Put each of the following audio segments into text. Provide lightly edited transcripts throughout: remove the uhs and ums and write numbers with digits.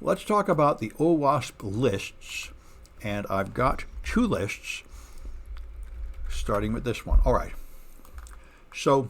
let's talk about the Owasp lists. And I've got two lists, starting with this one. All right. So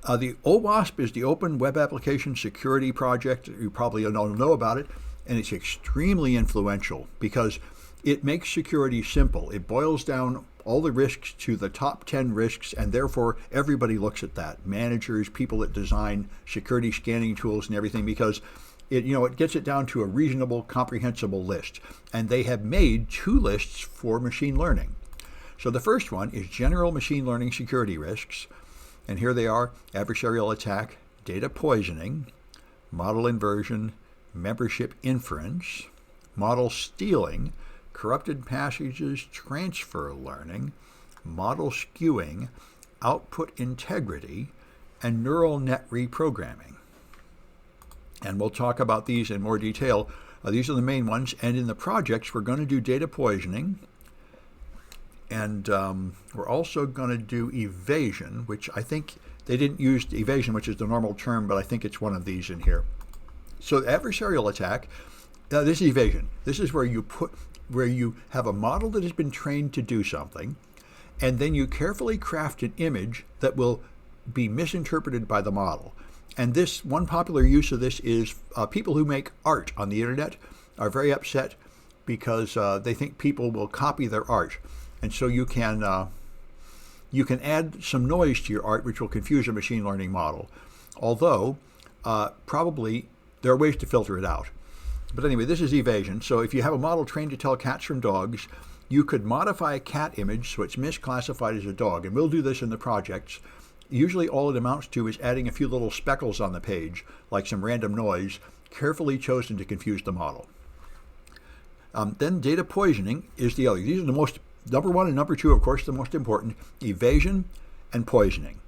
the Owasp is the Open Web Application Security Project. You probably don't know about it. And it's extremely influential because it makes security simple. It boils down all the risks to the top 10 risks, and therefore everybody looks at that. Managers, people that design security scanning tools and everything, because it gets it down to a reasonable, comprehensible list. And they have made two lists for machine learning. So the first one is general machine learning security risks. And here they are: adversarial attack, data poisoning, model inversion, membership inference, model stealing, corrupted passages, transfer learning, model skewing, output integrity, and neural net reprogramming. And we'll talk about these in more detail. These are the main ones. And in the projects, we're going to do data poisoning. And we're also going to do evasion, which I think they didn't use evasion, which is the normal term, but I think it's one of these in here. So the adversarial attack, this is evasion. This is where you have a model that has been trained to do something, and then you carefully craft an image that will be misinterpreted by the model. And this one popular use of this is people who make art on the internet are very upset because they think people will copy their art. And so you can add some noise to your art, which will confuse a machine learning model. Although, probably there are ways to filter it out. But anyway, this is evasion. So if you have a model trained to tell cats from dogs, you could modify a cat image so it's misclassified as a dog. And we'll do this in the projects. Usually all it amounts to is adding a few little speckles on the page, like some random noise, carefully chosen to confuse the model. Then data poisoning is the other. These are the most, number one and number two, of course, the most important: evasion and poisoning.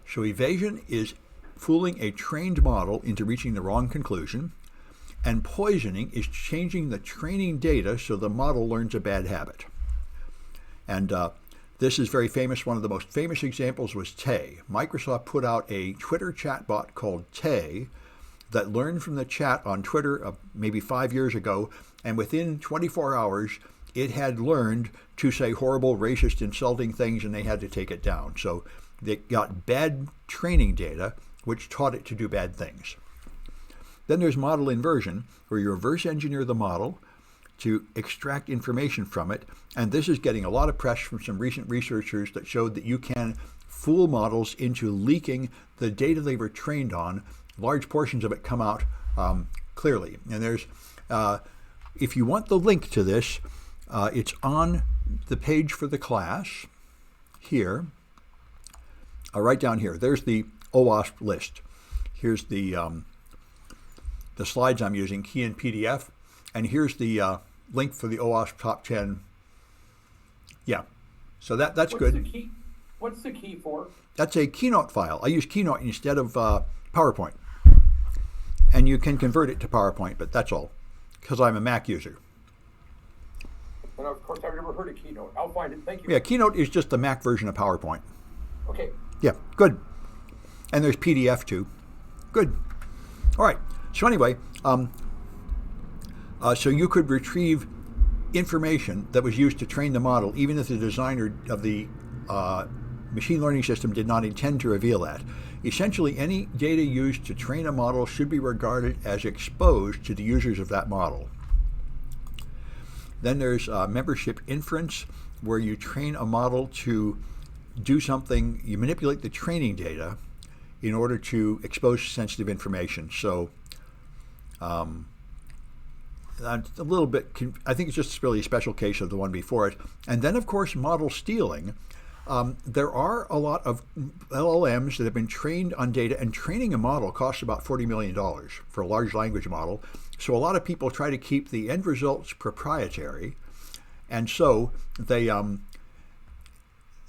So evasion is fooling a trained model into reaching the wrong conclusion, and poisoning is changing the training data so the model learns a bad habit. And this is very famous. One of the most famous examples was Tay. Microsoft put out a Twitter chatbot called Tay that learned from the chat on Twitter maybe 5 years ago, and within 24 hours, it had learned to say horrible, racist, insulting things, and they had to take it down. So they got bad training data, which taught it to do bad things. Then there's model inversion, where you reverse engineer the model to extract information from it. And this is getting a lot of press from some recent researchers that showed that you can fool models into leaking the data they were trained on. Large portions of it come out clearly. And there's, if you want the link to this, it's on the page for the class here, right down here. There's the Owasp list. Here's the slides I'm using, key in PDF, and here's the link for the Owasp top 10. Yeah, so that's good. What's the key for? That's a Keynote file. I use Keynote instead of PowerPoint, and you can convert it to PowerPoint, but that's all, because I'm a Mac user. And of course, I've never heard of Keynote. I'll find it. Thank you. Yeah, Keynote is just the Mac version of PowerPoint. Okay. Yeah, good. And there's PDF too. Good. All right. So anyway, so you could retrieve information that was used to train the model, even if the designer of the machine learning system did not intend to reveal that. Essentially, any data used to train a model should be regarded as exposed to the users of that model. Then there's membership inference, where you train a model to do something, you manipulate the training data in order to expose sensitive information. So a little bit, I think it's just really a special case of the one before it. And then, of course, model stealing. There are a lot of LLMs that have been trained on data, and training a model costs about $40 million for a large language model. So a lot of people try to keep the end results proprietary. And so they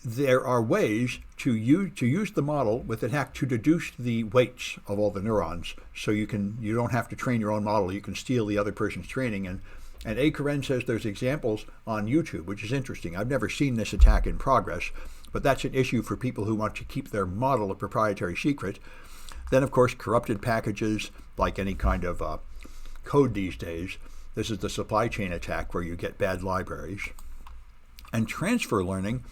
there are ways to use the model with a hack to deduce the weights of all the neurons, so you don't have to train your own model. You can steal the other person's training. And A. Karen says there's examples on YouTube, which is interesting. I've never seen this attack in progress, but that's an issue for people who want to keep their model a proprietary secret. Then, of course, corrupted packages, like any kind of code these days. This is the supply chain attack where you get bad libraries. And transfer learning,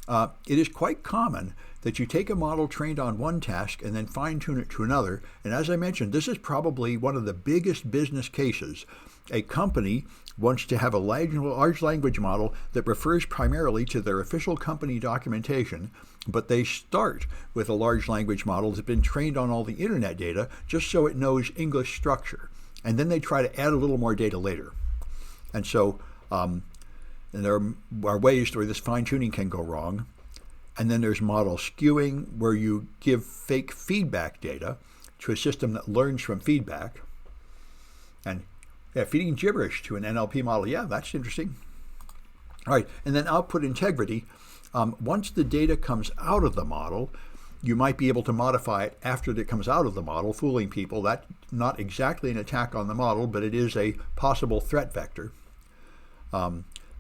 it is quite common that you take a model trained on one task and then fine-tune it to another. And as I mentioned, this is probably one of the biggest business cases. A company wants to have a large language model that refers primarily to their official company documentation, but they start with a large language model that's been trained on all the internet data just so it knows English structure. And then they try to add a little more data later. And so and there are ways where this fine-tuning can go wrong. And then there's model skewing, where you give fake feedback data to a system that learns from feedback. And feeding gibberish to an NLP model, yeah, that's interesting. All right, and then output integrity. Once the data comes out of the model, you might be able to modify it after it comes out of the model, fooling people. That's not exactly an attack on the model, but it is a possible threat vector.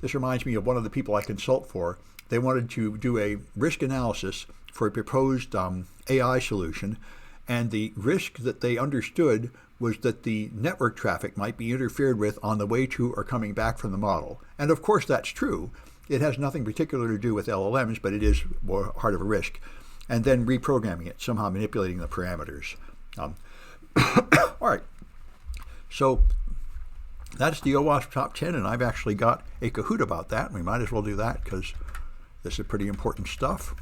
This reminds me of one of the people I consult for. They wanted to do a risk analysis for a proposed AI solution, and the risk that they understood was that the network traffic might be interfered with on the way to or coming back from the model. And of course that's true. It has nothing particular to do with LLMs, but it is more part of a risk. And then reprogramming it, somehow manipulating the parameters. All right. So that's the Owasp Top 10, and I've actually got a Kahoot about that. We might as well do that because this is pretty important stuff.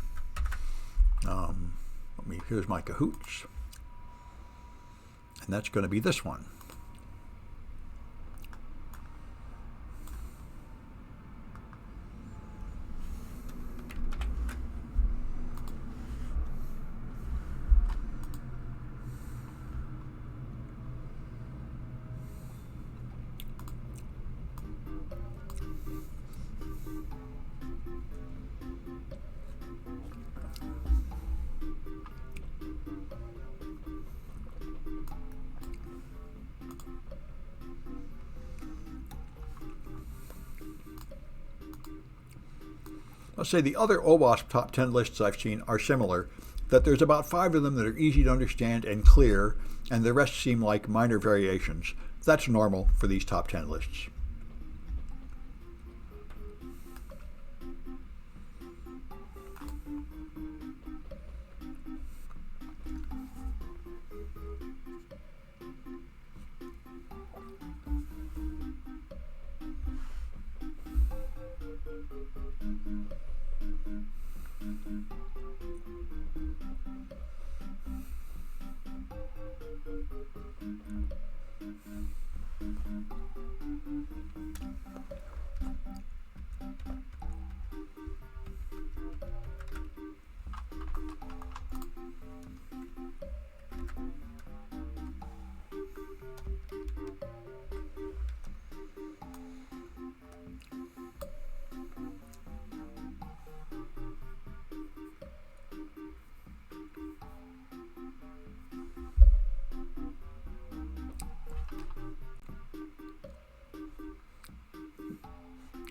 Here's my Kahoots. And that's going to be this one. Let's say the other Owasp top 10 lists I've seen are similar, that there's about 5 of them that are easy to understand and clear, and the rest seem like minor variations. That's normal for these top 10 lists.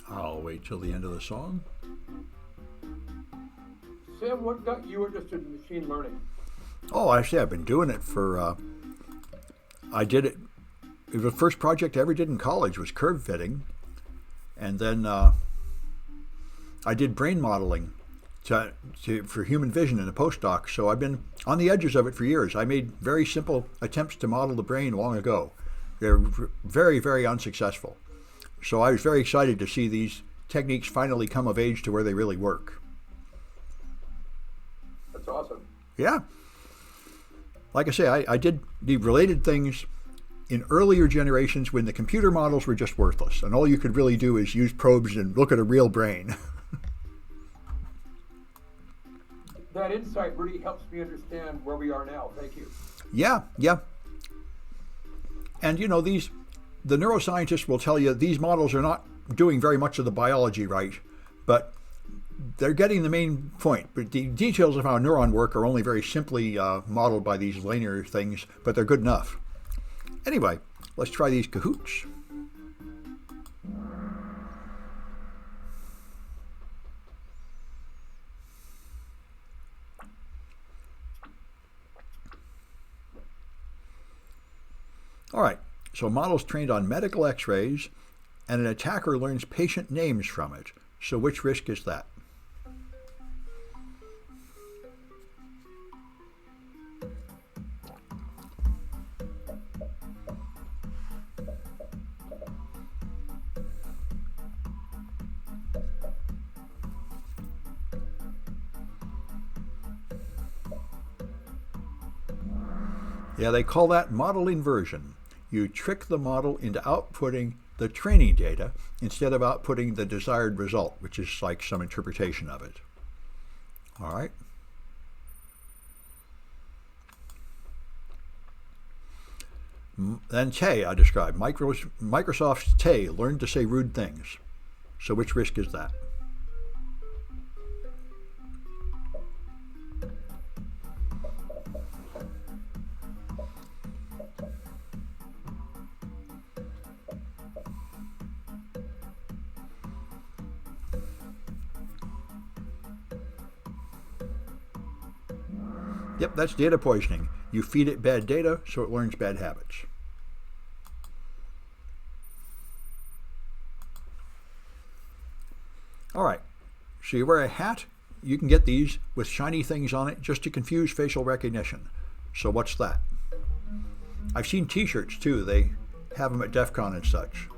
I'll wait till the end of the song. Sam, what got you interested in machine learning? Oh, actually, I've been doing it for, I did it, the first project I ever did in college was curve fitting. And then I did brain modeling for human vision in a postdoc. So I've been on the edges of it for years. I made very simple attempts to model the brain long ago. They're very, very unsuccessful. So I was very excited to see these techniques finally come of age to where they really work. That's awesome. Yeah. Like I say, I did the related things in earlier generations when the computer models were just worthless, and all you could really do is use probes and look at a real brain. That insight really helps me understand where we are now. Thank you. Yeah. And you know, the neuroscientists will tell you these models are not doing very much of the biology right, but they're getting the main point. But the details of how neurons work are only very simply modeled by these linear things, but they're good enough. Anyway, let's try these Kahoots. All right, So a model's trained on medical x-rays, and an attacker learns patient names from it. So which risk is that? Yeah, they call that model inversion. You trick the model into outputting the training data instead of outputting the desired result, which is like some interpretation of it. All right. Then Tay, I described. Microsoft's Tay learned to say rude things. So which risk is that? Yep, that's data poisoning. You feed it bad data, so it learns bad habits. All right, so you wear a hat. You can get these with shiny things on it just to confuse facial recognition. So what's that? I've seen t-shirts too. They have them at DEF CON and such.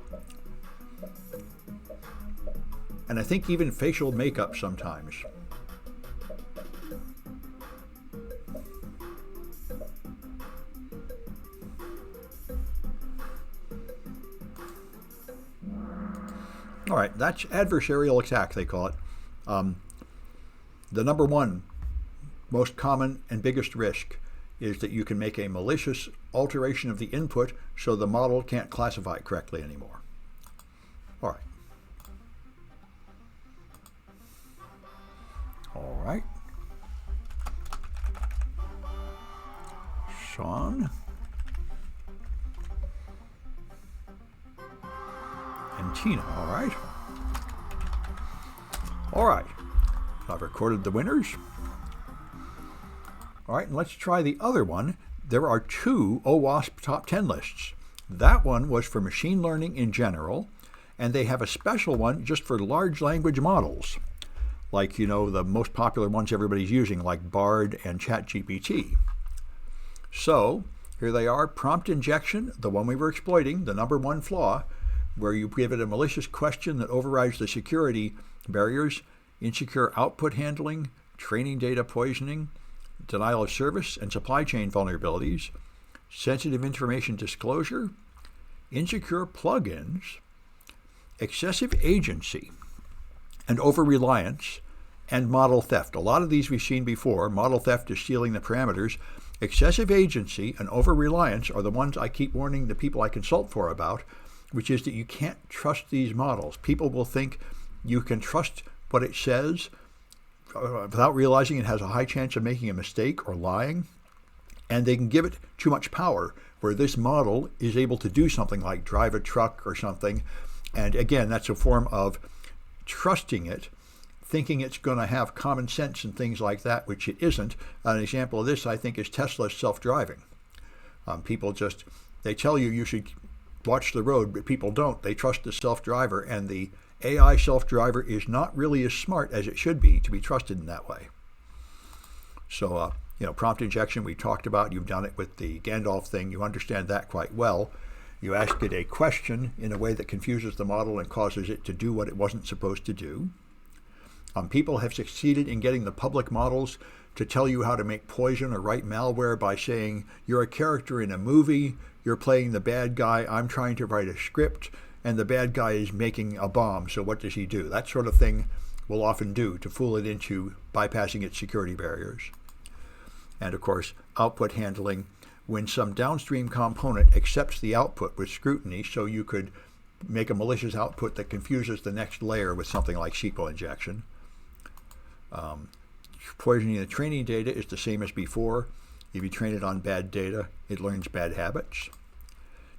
And I think even facial makeup sometimes. All right, that's adversarial attack, they call it. The number one most common and biggest risk is that you can make a malicious alteration of the input so the model can't classify it correctly anymore. All right. All right. Sean. And Tina, all right. All right, I've recorded the winners. All right, and let's try the other one. There are 2 Owasp top 10 lists. That one was for machine learning in general, and they have a special one just for large language models, like, you know, the most popular ones everybody's using, like Bard and ChatGPT. So here they are: prompt injection, the one we were exploiting, the number one flaw, where you give it a malicious question that overrides the security barriers, insecure output handling, training data poisoning, denial of service and supply chain vulnerabilities, sensitive information disclosure, insecure plugins, excessive agency and over-reliance, and model theft. A lot of these we've seen before. Model theft is stealing the parameters. Excessive agency and over-reliance are the ones I keep warning the people I consult for about, which is that you can't trust these models. People will think you can trust what it says without realizing it has a high chance of making a mistake or lying, and they can give it too much power, where this model is able to do something like drive a truck or something. And again, that's a form of trusting it, thinking it's going to have common sense and things like that, which it isn't. An example of this, I think, is Tesla's self-driving. People just, they tell you should watch the road, but people don't. They trust the self-driver, and the AI self-driver is not really as smart as it should be to be trusted in that way. So, prompt injection we talked about. You've done it with the Gandalf thing. You understand that quite well. You ask it a question in a way that confuses the model and causes it to do what it wasn't supposed to do. People have succeeded in getting the public models to tell you how to make poison or write malware by saying, you're a character in a movie, you're playing the bad guy, I'm trying to write a script, and the bad guy is making a bomb, so what does he do? That sort of thing will often do to fool it into bypassing its security barriers. And of course, output handling, when some downstream component accepts the output with scrutiny, so you could make a malicious output that confuses the next layer with something like SQL injection. Poisoning the training data is the same as before. If you train it on bad data, it learns bad habits.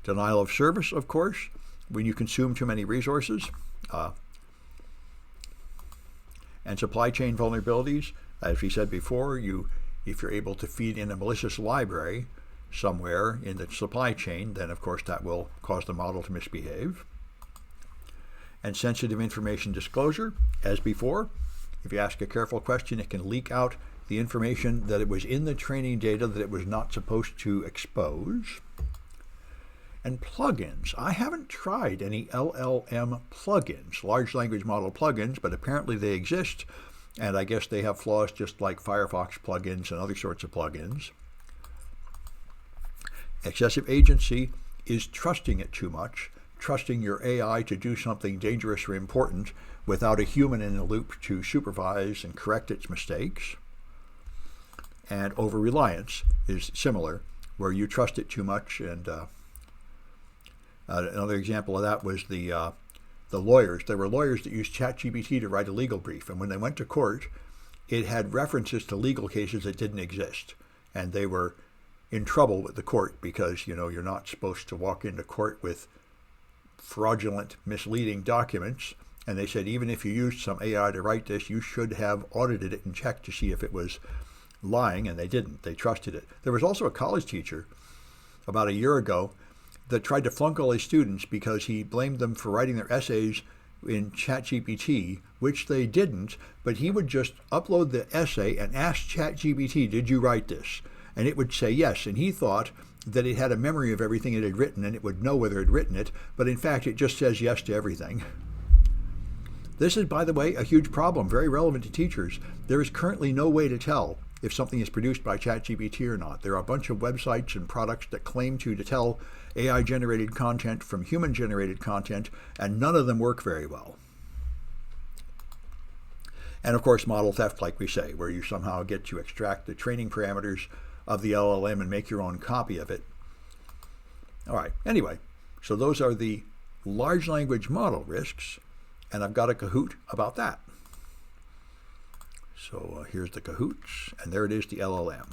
Denial of service, of course, when you consume too many resources. And supply chain vulnerabilities, as we said before, if you're able to feed in a malicious library, somewhere in the supply chain, then of course that will cause the model to misbehave. And sensitive information disclosure, as before, if you ask a careful question, it can leak out the information that it was in the training data that it was not supposed to expose. And plugins. I haven't tried any LLM plugins, large language model plugins, but apparently they exist, and I guess they have flaws just like Firefox plugins and other sorts of plugins. Excessive agency is trusting it too much, trusting your AI to do something dangerous or important without a human in the loop to supervise and correct its mistakes. And over-reliance is similar, where you trust it too much. And another example of that was the lawyers. There were lawyers that used ChatGPT to write a legal brief, and when they went to court, it had references to legal cases that didn't exist, and they were in trouble with the court because, you know, you're not supposed to walk into court with fraudulent, misleading documents. And they said, even if you used some AI to write this, you should have audited it and checked to see if it was lying, and they didn't. They trusted it. There was also a college teacher about a year ago that tried to flunk all his students because he blamed them for writing their essays in ChatGPT, which they didn't, but he would just upload the essay and ask ChatGPT, did you write this? And it would say yes, and he thought that it had a memory of everything it had written and it would know whether it had written it, but in fact it just says yes to everything. This is, by the way, a huge problem, very relevant to teachers. There is currently no way to tell if something is produced by ChatGPT or not. There are a bunch of websites and products that claim to tell AI-generated content from human-generated content, and none of them work very well. And of course, model theft, like we say, where you somehow get to extract the training parameters of the LLM and make your own copy of it. All right, anyway, so those are the large language model risks, and I've got a Kahoot about that. So here's the Kahoots, and there it is, the LLM.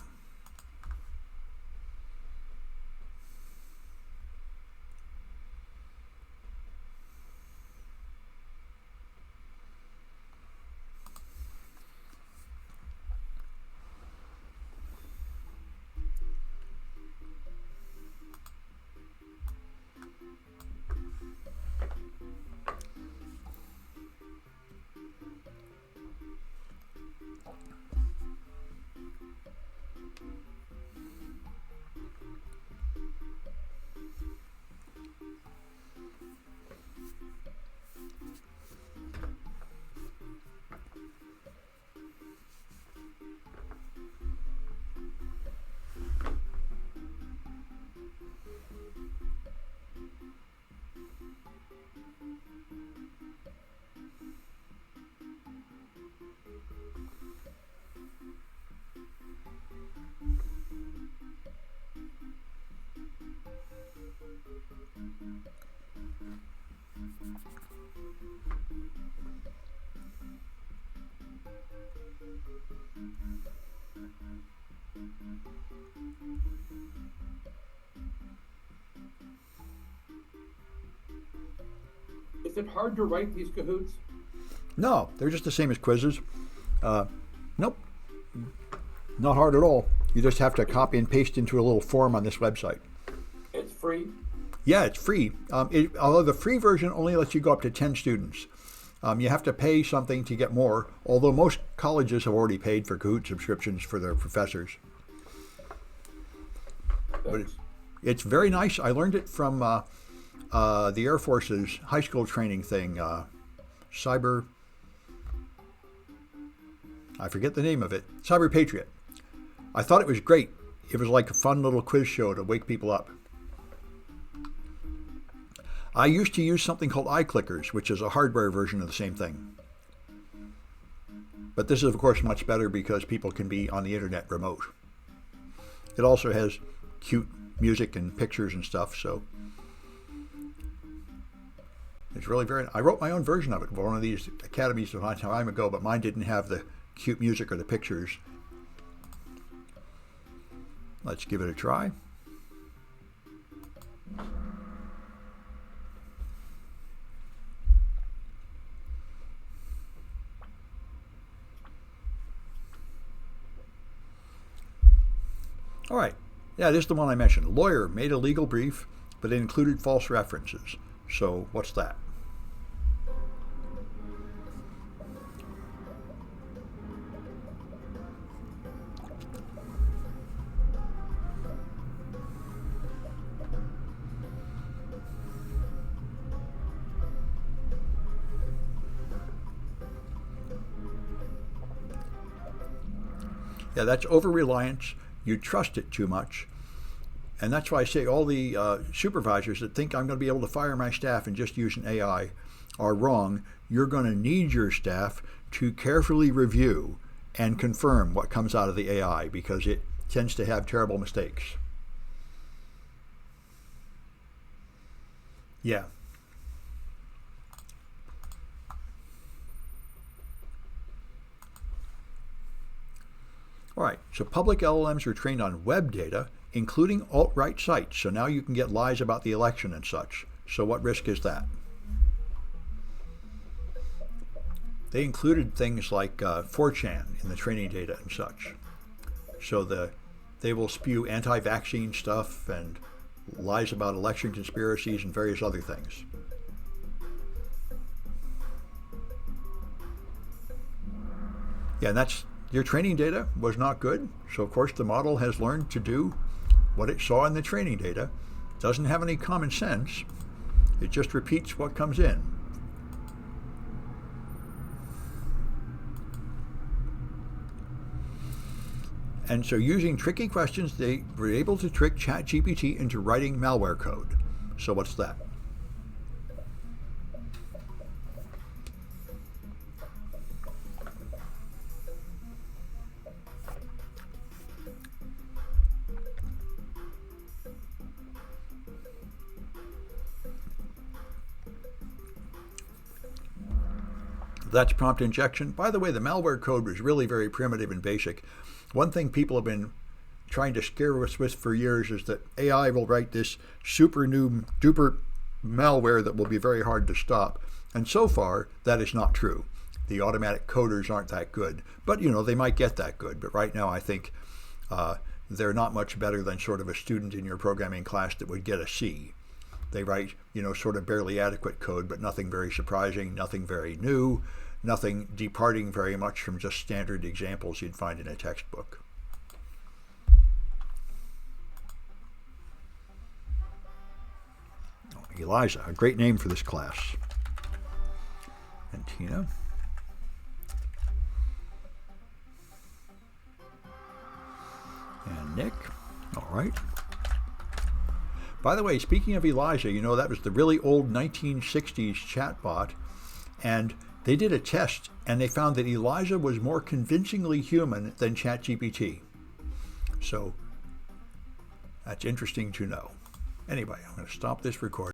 Is it hard to write these Kahoots? No, they're just the same as quizzes. Nope, not hard at all. You just have to copy and paste into a little form on this website. It's free? Yeah, it's free. Although the free version only lets you go up to 10 students. You have to pay something to get more, although most colleges have already paid for Kahoot subscriptions for their professors. But it's very nice. I learned it from the Air Force's high school training thing, I forget the name of it, Cyber Patriot. I thought it was great. It was like a fun little quiz show to wake people up. I used to use something called iClickers, which is a hardware version of the same thing. But this is, of course, much better because people can be on the internet remote. It also has cute music and pictures and stuff, so it's really very... I wrote my own version of it for one of these academies a long time ago, but mine didn't have the cute music or the pictures. Let's give it a try. All right, Yeah, this is the one I mentioned. Lawyer made a legal brief, but it included false references. So what's that? Yeah, that's over-reliance. You trust it too much. And that's why I say all the supervisors that think I'm going to be able to fire my staff and just use an AI are wrong. You're going to need your staff to carefully review and confirm what comes out of the AI because it tends to have terrible mistakes. Yeah. All right, so public LLMs are trained on web data, including alt-right sites. So now you can get lies about the election and such. So what risk is that? They included things like 4chan in the training data and such. So they will spew anti-vaccine stuff and lies about election conspiracies and various other things. Yeah, and that's your training data was not good. So of course the model has learned to do what it saw in the training data. It doesn't have any common sense. It just repeats what comes in. And so using tricky questions, they were able to trick ChatGPT into writing malware code. So what's that? That's prompt injection. By the way, the malware code was really very primitive and basic. One thing people have been trying to scare us with for years is that AI will write this super new duper malware that will be very hard to stop. And so far, that is not true. The automatic coders aren't that good. But, they might get that good. But right now, I think they're not much better than sort of a student in your programming class that would get a C. They write, sort of barely adequate code, but nothing very surprising, nothing very new, nothing departing very much from just standard examples you'd find in a textbook. Oh, Eliza, a great name for this class. And Tina. And Nick. All right. By the way, speaking of Elijah, that was the really old 1960s chatbot, and they did a test, and they found that Elijah was more convincingly human than ChatGPT. So that's interesting to know. Anyway, I'm going to stop this recording.